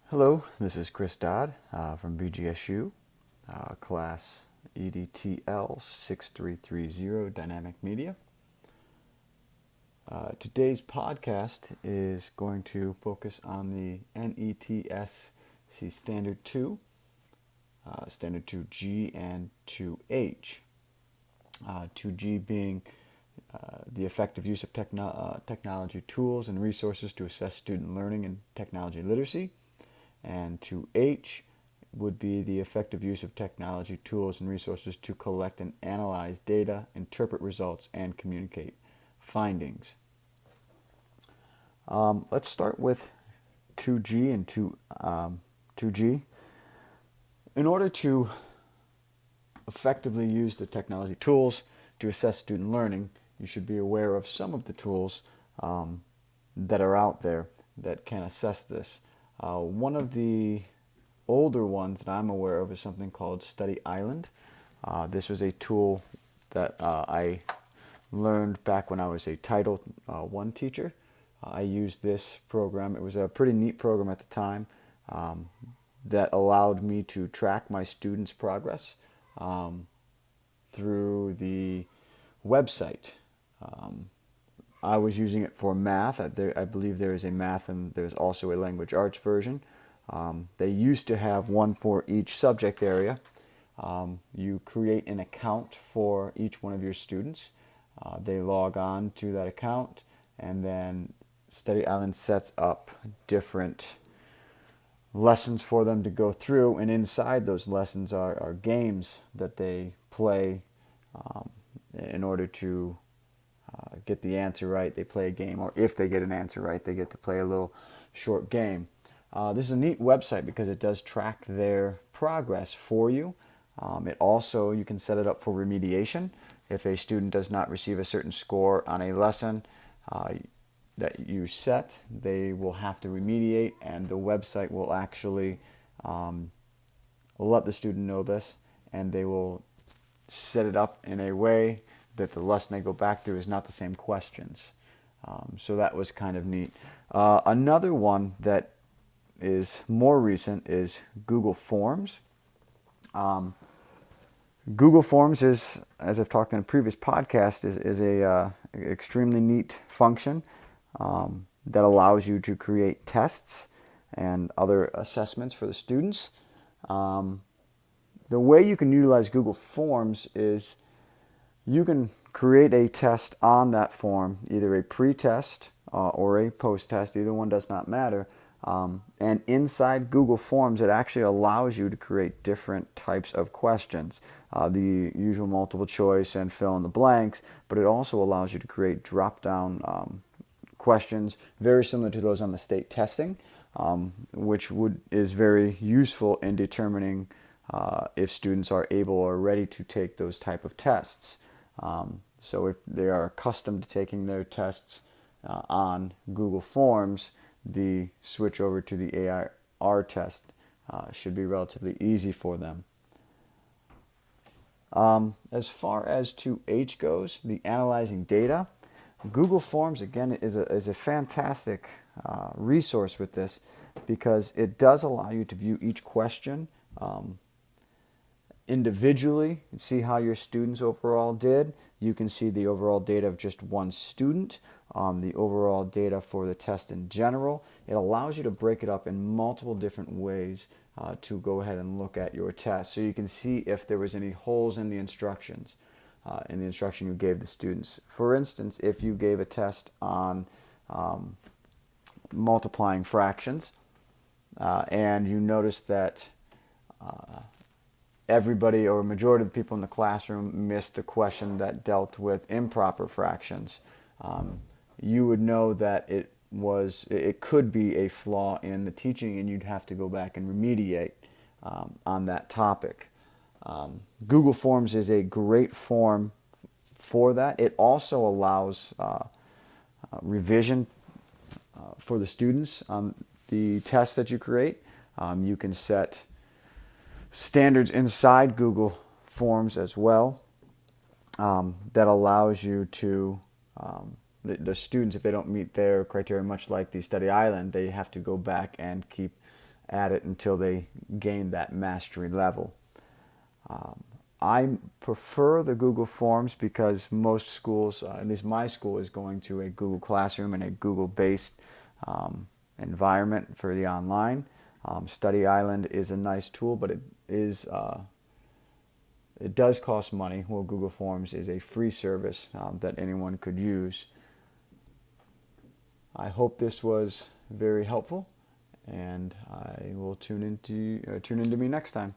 Hello, this is Chris Dodd from BGSU, class EDTL 6330 Dynamic Media. Today's podcast is going to focus on the NETSC Standard 2, Standard 2G, and 2H. 2G being the effective use of technology tools and resources to assess student learning and technology literacy. And 2H would be the effective use of technology tools and resources to collect and analyze data, interpret results, and communicate findings. Let's start with 2G and 2G. In order to effectively use the technology tools to assess student learning, you should be aware of some of the tools that are out there that can assess this. One of the older ones that I'm aware of is something called Study Island. This was a tool that I learned back when I was a Title I teacher. I used this program. It was a pretty neat program at the time that allowed me to track my students' progress through the website. I was using it for math. I believe there is a math and there's also a language arts version. They used to have one for each subject area. You create an account for each one of your students. They log on to that account, and then Study Island sets up different lessons for them to go through, and inside those lessons are games that they play in order to get the answer right. They play a game, or if they get an answer right, they get to play a little short game. This is a neat website because it does track their progress for you. It also, you can set it up for remediation. If a student does not receive a certain score on a lesson that you set, they will have to remediate, and the website will actually let the student know this, and they will set it up in a way that the lesson they go back through is not the same questions. So that was kind of neat. Another one that is more recent is Google Forms. Google Forms is, as I've talked in a previous podcast, is a extremely neat function that allows you to create tests and other assessments for the students. The way you can utilize Google Forms is you can create a test on that form, either a pre-test or a post-test. Either one does not matter. And inside Google Forms, it actually allows you to create different types of questions. The usual multiple choice and fill in the blanks, but it also allows you to create drop-down questions very similar to those on the state testing, which is very useful in determining if students are able or ready to take those type of tests. So if they are accustomed to taking their tests on Google Forms, the switch over to the AIR test should be relatively easy for them. As far as 2H goes, the analyzing data, Google Forms, again, is a fantastic resource with this because it does allow you to view each question individually and see how your students overall did. You can see the overall data of just one student, the overall data for the test in general. It allows you to break it up in multiple different ways to go ahead and look at your test. So you can see if there was any holes in the instructions, in the instruction you gave the students. For instance, if you gave a test on multiplying fractions and you noticed that everybody or a majority of the people in the classroom missed the question that dealt with improper fractions, you would know that it could be a flaw in the teaching, and you'd have to go back and remediate on that topic. Google Forms is a great form for that. It also allows revision for the students on the tests that you create. You can set standards inside Google Forms as well that allows you to, the students, if they don't meet their criteria, much like the Study Island, they have to go back and keep at it until they gain that mastery level. I prefer the Google Forms because most schools, at least my school, is going to a Google Classroom and a Google-based environment for the online. Study Island is a nice tool, but it does cost money. Well, Google Forms is a free service that anyone could use. I hope this was very helpful, and I will tune into me next time.